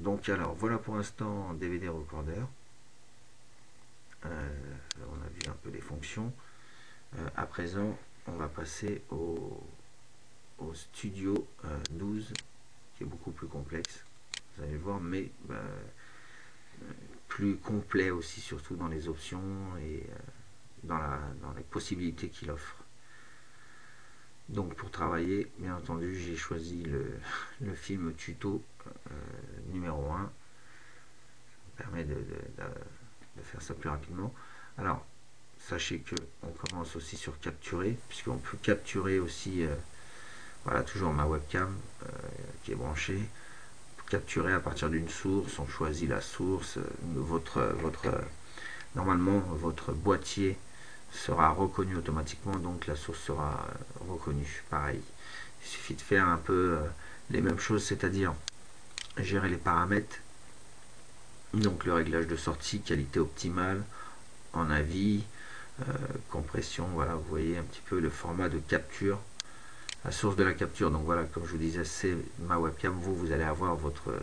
Donc alors voilà pour l'instant DVD Recorder. On a vu un peu les fonctions. À présent, on va passer au Studio 12, qui est beaucoup plus complexe, vous allez le voir, mais plus complet aussi, surtout dans les options et dans les possibilités qu'il offre. Donc pour travailler, bien entendu, j'ai choisi le film tuto numéro 1. Ça permet de faire ça plus rapidement. Alors, sachez que on commence aussi sur capturer, puisqu'on peut capturer aussi, voilà, toujours ma webcam qui est branchée. Capturer à partir d'une source, on choisit la source, normalement votre boîtier sera reconnu automatiquement, donc la source sera reconnue. Pareil, il suffit de faire un peu les mêmes choses, c'est-à-dire gérer les paramètres, donc le réglage de sortie, qualité optimale, en avis, compression, voilà, vous voyez un petit peu le format de capture, la source de la capture. Donc voilà, comme je vous disais, c'est ma webcam. Vous allez avoir votre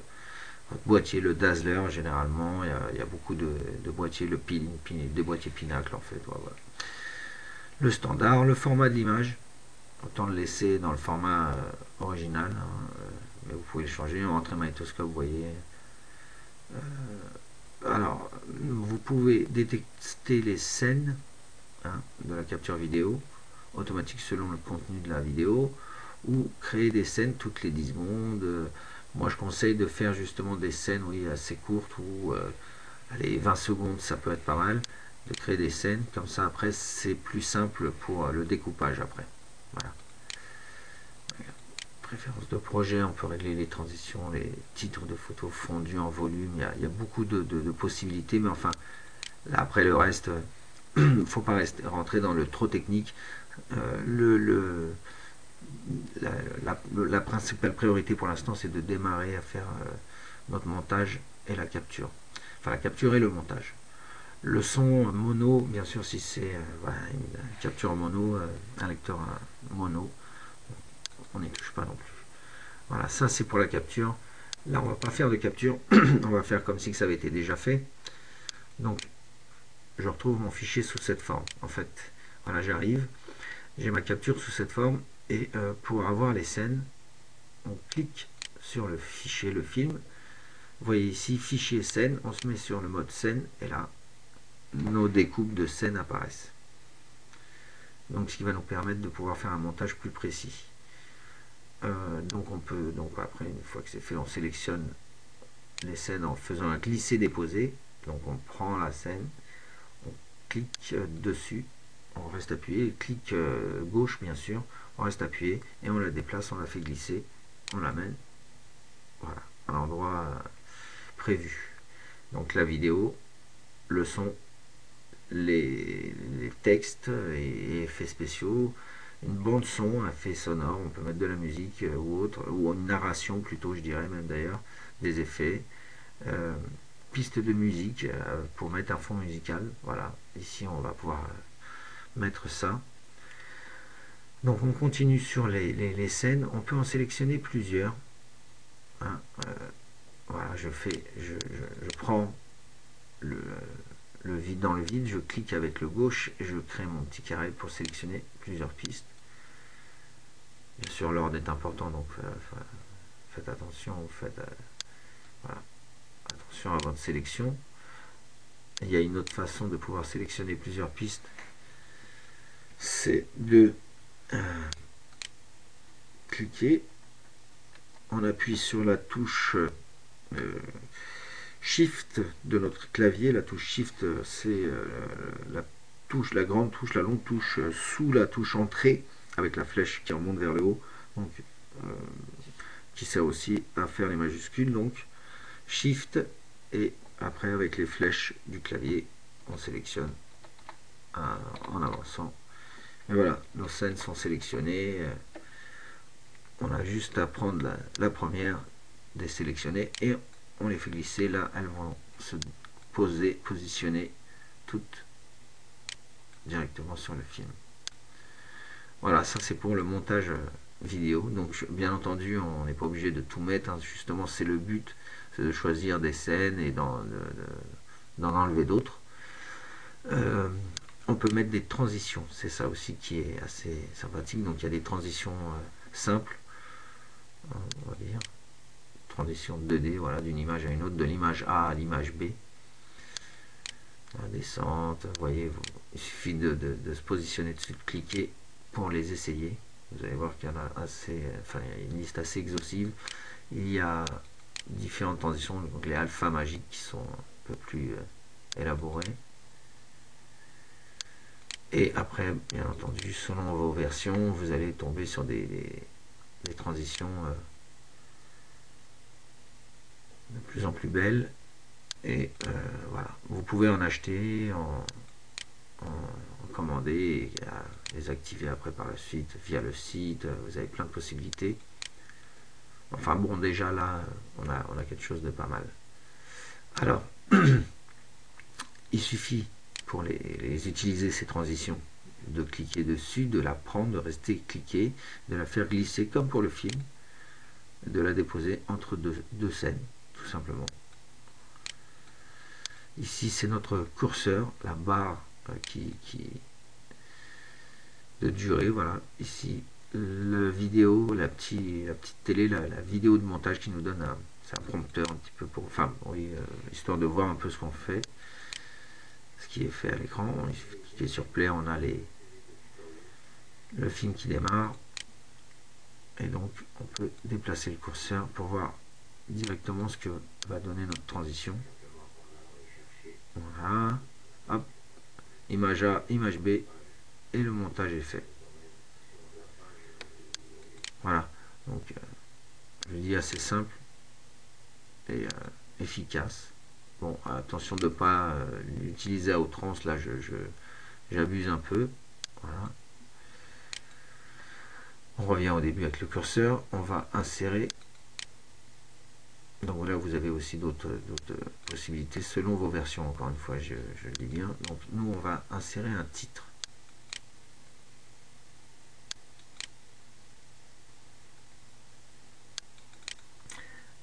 boîtier, le Dazzler généralement, il y a beaucoup de boîtiers, des boîtiers Pinacle en fait, voilà. Le standard, le format de l'image, autant le laisser dans le format original, hein, mais vous pouvez le changer, entrer magnétoscope, vous voyez. Alors, vous pouvez détecter les scènes, hein, de la capture vidéo, automatique selon le contenu de la vidéo, ou créer des scènes toutes les 10 secondes. Moi je conseille de faire justement des scènes, oui, assez courtes, ou allez, 20 secondes, ça peut être pas mal, de créer des scènes, comme ça après c'est plus simple pour le découpage après. Voilà. Préférence de projet, on peut régler les transitions, les titres de photos fondus en volume, il y a beaucoup de possibilités, mais enfin, là après le reste, il ne faut pas rentrer dans le trop technique. La principale priorité pour l'instant, c'est de démarrer à faire notre montage et la capture. Enfin, la capture et le montage. Le son mono, bien sûr, si c'est voilà, une capture mono, un lecteur mono, on n'y touche pas non plus. Voilà, ça c'est pour la capture. Là, on va pas faire de capture, on va faire comme si ça avait été déjà fait. Donc, je retrouve mon fichier sous cette forme. En fait, voilà, j'arrive, j'ai ma capture sous cette forme, et pour avoir les scènes, on clique sur le fichier, le film. Vous voyez ici, fichier scène, on se met sur le mode scène, et là, nos découpes de scènes apparaissent. Donc, ce qui va nous permettre de pouvoir faire un montage plus précis. Donc, on peut, donc après, une fois que c'est fait, on sélectionne les scènes en faisant un glisser-déposer. Donc, on prend la scène, on clique dessus, on reste appuyé, clic gauche, bien sûr, on reste appuyé, et on la déplace, on la fait glisser, on l'amène, voilà, à l'endroit prévu. Donc, la vidéo, le son, les textes et effets spéciaux, une bande son, un effet sonore, on peut mettre de la musique ou autre, ou une narration plutôt, je dirais même d'ailleurs, des effets, piste de musique pour mettre un fond musical. Voilà, ici on va pouvoir mettre ça. Donc on continue sur les scènes, on peut en sélectionner plusieurs, hein. Voilà, je prends le vide dans le vide, je clique avec le gauche et je crée mon petit carré pour sélectionner plusieurs pistes. Bien sûr, l'ordre est important, donc faites attention, voilà, attention à votre sélection. Il y a une autre façon de pouvoir sélectionner plusieurs pistes, c'est de cliquer, on appuie sur la touche Shift de notre clavier. La touche Shift, c'est la grande touche, la longue touche sous la touche Entrée, avec la flèche qui remonte vers le haut, donc qui sert aussi à faire les majuscules. Donc Shift, et après avec les flèches du clavier, on sélectionne en avançant. Et voilà, nos scènes sont sélectionnées. On a juste à prendre la première, désélectionner, et on les fait glisser. Là, elles vont se positionner toutes directement sur le film. Voilà, ça c'est pour le montage vidéo. Donc bien entendu, on n'est pas obligé de tout mettre, hein. Justement, c'est le but, c'est de choisir des scènes et d'en enlever d'autres. On peut mettre des transitions, c'est ça aussi qui est assez sympathique. Donc il y a des transitions simples, on va dire transition 2D, voilà, d'une image à une autre, de l'image A à l'image B. La descente, vous voyez, il suffit de se positionner dessus, de cliquer pour les essayer. Vous allez voir qu'il y en a assez, enfin, il y a une liste assez exhaustive. Il y a différentes transitions, donc les alphas magiques qui sont un peu plus élaborées. Et après, bien entendu, selon vos versions, vous allez tomber sur des transitions de plus en plus belles. Et voilà, vous pouvez en acheter, en commander et les activer après par la suite via le site. Vous avez plein de possibilités. Enfin bon, déjà là, on a quelque chose de pas mal. Alors, il suffit pour les utiliser, ces transitions, de cliquer dessus, de la prendre, de rester cliqué, de la faire glisser comme pour le film, de la déposer entre deux scènes, tout simplement. Ici, c'est notre curseur, la barre de durée, voilà. Ici, la vidéo, la petite télé, la vidéo de montage qui nous donne c'est un prompteur un petit peu pour, enfin, oui, histoire de voir un peu ce qu'on fait, ce qui est fait à l'écran. Il suffit de cliquer sur play, on a le film qui démarre, et donc on peut déplacer le curseur pour voir directement ce que va donner notre transition. Voilà, hop, image A, image B, et le montage est fait. Voilà, donc je dis assez simple et efficace. Bon, attention de ne pas l'utiliser à outrance, là j'abuse un peu. Voilà. On revient au début avec le curseur, on va insérer. Donc là vous avez aussi d'autres possibilités selon vos versions, encore une fois je le dis bien. Donc nous on va insérer un titre.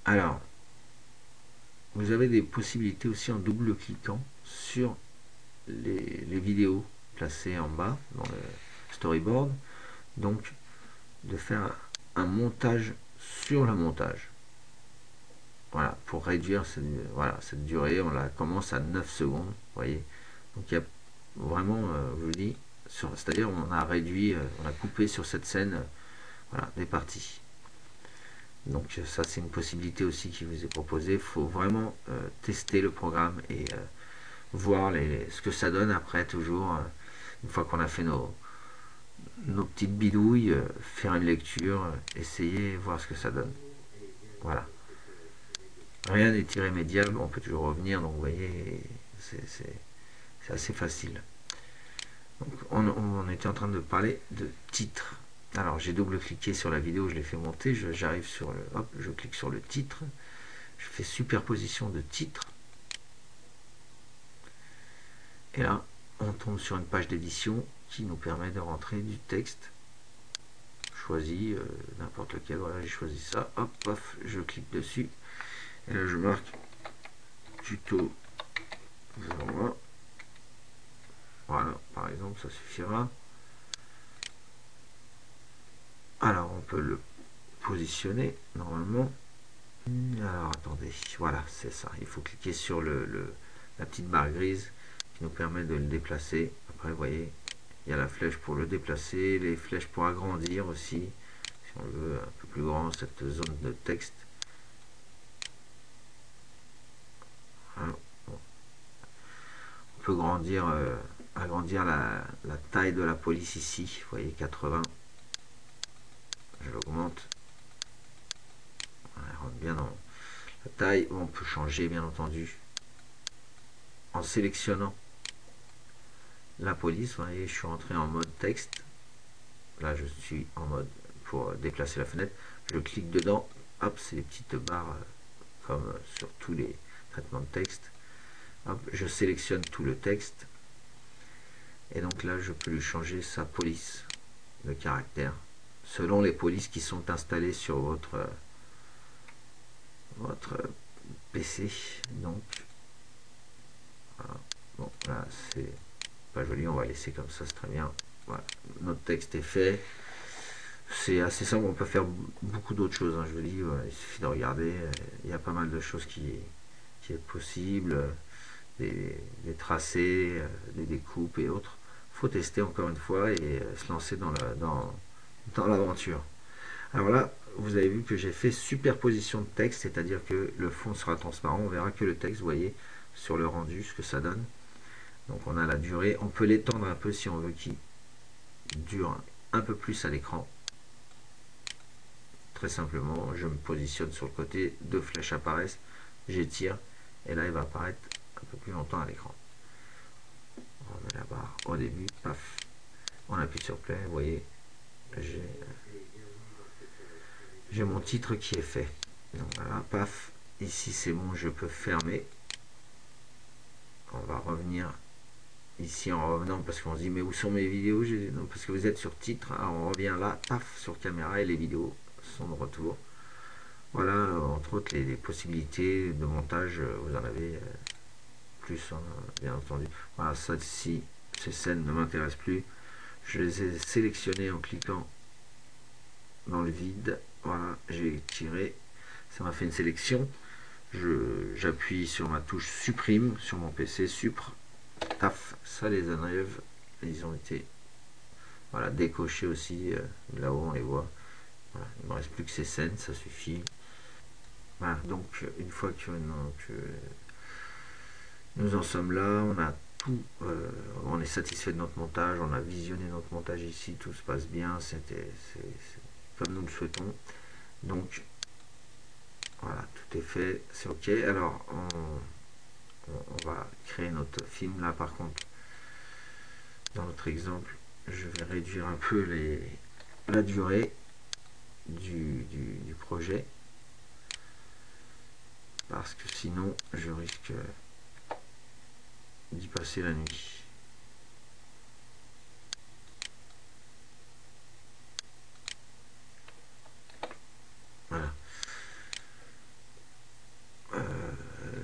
Alors, vous avez des possibilités aussi en double-cliquant sur les vidéos placées en bas dans le storyboard. Donc, de faire un montage sur le montage. Voilà, pour réduire cette durée. On la commence à 9 secondes, vous voyez. Donc, il y a vraiment, je vous dis, c'est-à-dire on a réduit, on a coupé sur cette scène, voilà, des parties. Donc ça c'est une possibilité aussi qui vous est proposée. Il faut vraiment tester le programme et voir ce que ça donne après, toujours une fois qu'on a fait nos petites bidouilles, faire une lecture, essayer, voir ce que ça donne. Voilà. Rien n'est irrémédiable, on peut toujours revenir, donc vous voyez, c'est assez facile. Donc on était en train de parler de titre. Alors j'ai double-cliqué sur la vidéo, je l'ai fait monter, j'arrive sur le, hop, je clique sur le titre, je fais superposition de titre, et là on tombe sur une page d'édition qui nous permet de rentrer du texte choisi, n'importe lequel. Voilà, j'ai choisi ça, hop, paf, je clique dessus, et là je marque tuto 01. Voilà, par exemple, ça suffira. Alors on peut le positionner normalement. Alors attendez, voilà, c'est ça. Il faut cliquer sur la petite barre grise qui nous permet de le déplacer. Après, vous voyez, il y a la flèche pour le déplacer, les flèches pour agrandir aussi, si on le veut un peu plus grand, cette zone de texte. Alors, bon. On peut agrandir la taille de la police ici. Vous voyez, 80. Je l'augmente. Elle rentre bien dans la taille. On peut changer, bien entendu, en sélectionnant la police. Vous voyez, je suis rentré en mode texte. Là, je suis en mode pour déplacer la fenêtre. Je clique dedans. Hop, c'est les petites barres comme sur tous les traitements de texte. Hop, je sélectionne tout le texte. Et donc là, je peux lui changer sa police de caractère selon les polices qui sont installées sur votre PC. Donc, voilà. Bon, là, c'est pas joli, on va laisser comme ça, c'est très bien. Voilà, notre texte est fait. C'est assez simple, on peut faire beaucoup d'autres choses, hein, je vous dis, voilà, il suffit de regarder, il y a pas mal de choses qui est possible, des tracés, des découpes et autres. Il faut tester encore une fois et se lancer dans l'aventure. Alors là, vous avez vu que j'ai fait superposition de texte, c'est-à-dire que le fond sera transparent, on verra que le texte, vous voyez, sur le rendu, ce que ça donne. Donc on a la durée, on peut l'étendre un peu si on veut qu'il dure un peu plus à l'écran. Très simplement, je me positionne sur le côté, deux flèches apparaissent, j'étire, et là il va apparaître un peu plus longtemps à l'écran. On remet la barre au début, paf, on appuie sur play, vous voyez, j'ai mon titre qui est fait. Donc voilà, paf, ici c'est bon, je peux fermer. On va revenir ici en revenant parce qu'on se dit mais où sont mes vidéos? Non, parce que vous êtes sur titre, alors on revient là, paf, sur caméra et les vidéos sont de retour. Voilà, entre autres les possibilités de montage, vous en avez plus, hein, bien entendu. Voilà, ça ici, ces scènes ne m'intéressent plus. Je les ai sélectionnées en cliquant dans le vide. Voilà, j'ai tiré, ça m'a fait une sélection. J'appuie sur ma touche supprime sur mon PC, supr, taf, ça les enlève. Ils ont été, voilà, décochés aussi, là-haut on les voit. Voilà, il ne me reste plus que ces scènes, ça suffit. Voilà, donc une fois que nous en sommes là, on a tout, on est satisfait de notre montage, on a visionné notre montage ici, tout se passe bien, c'est comme nous le souhaitons. Donc voilà, tout est fait, c'est ok. Alors on va créer notre film là. Par contre, dans notre exemple, je vais réduire un peu la durée du projet, parce que sinon je risque d'y passer la nuit. Voilà.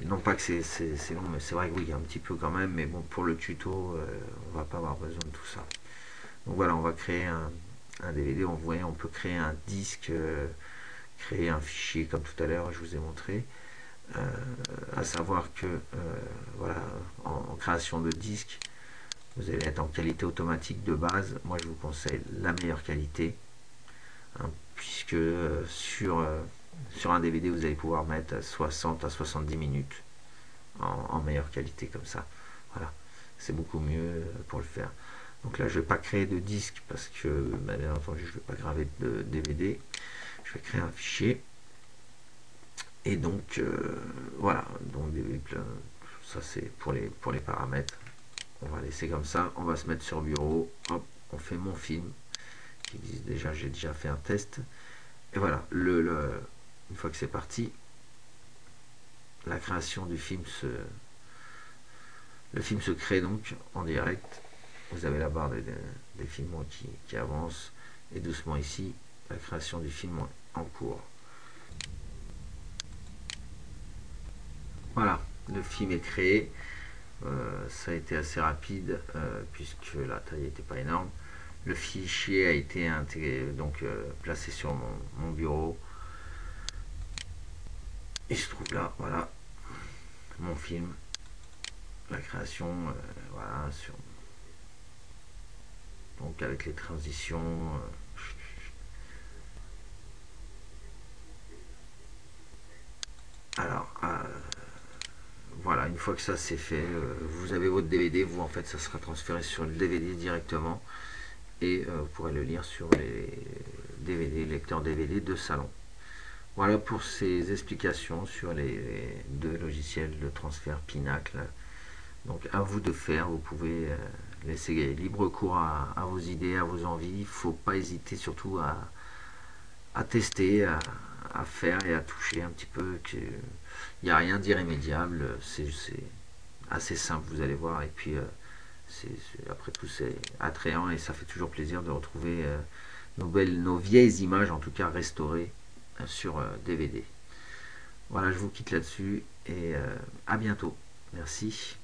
Non pas que c'est long, mais c'est vrai que oui, un petit peu quand même, mais bon, pour le tuto, on va pas avoir besoin de tout ça. Donc voilà, on va créer un DVD, on voit, on peut créer un disque, créer un fichier comme tout à l'heure, je vous ai montré. À savoir que voilà, en création de disque, vous allez être en qualité automatique de base. Moi je vous conseille la meilleure qualité, hein, puisque sur un DVD vous allez pouvoir mettre 60 à 70 minutes en meilleure qualité comme ça. Voilà, c'est beaucoup mieux pour le faire. Donc là je vais pas créer de disque parce que bien entendu je vais pas graver de DVD. Je vais créer un fichier. Et donc voilà, donc ça c'est pour les paramètres. On va laisser comme ça, on va se mettre sur bureau, hop, on fait mon film qui existe déjà, j'ai déjà fait un test. Et voilà, une fois que c'est parti, la création du film le film se crée donc en direct. Vous avez la barre des films qui avance, et doucement ici, la création du film en cours. Voilà, le film est créé. Ça a été assez rapide puisque la taille n'était pas énorme. Le fichier a été intégré, donc placé sur mon bureau. Il se trouve là, voilà, mon film, la création, voilà, donc avec les transitions. Alors, voilà, une fois que ça c'est fait, vous avez votre DVD, vous en fait ça sera transféré sur le DVD directement, et vous pourrez le lire sur les DVD, lecteurs DVD de salon. Voilà pour ces explications sur les deux logiciels de transfert Pinacle. Donc à vous de faire, vous pouvez laisser libre cours à vos idées, à vos envies. Il ne faut pas hésiter surtout à tester, à faire et à toucher un petit peu. Il n'y a rien d'irrémédiable, c'est assez simple, vous allez voir. Et puis après tout c'est attrayant et ça fait toujours plaisir de retrouver nos vieilles images, en tout cas restaurées sur DVD. Voilà, je vous quitte là-dessus et à bientôt. Merci.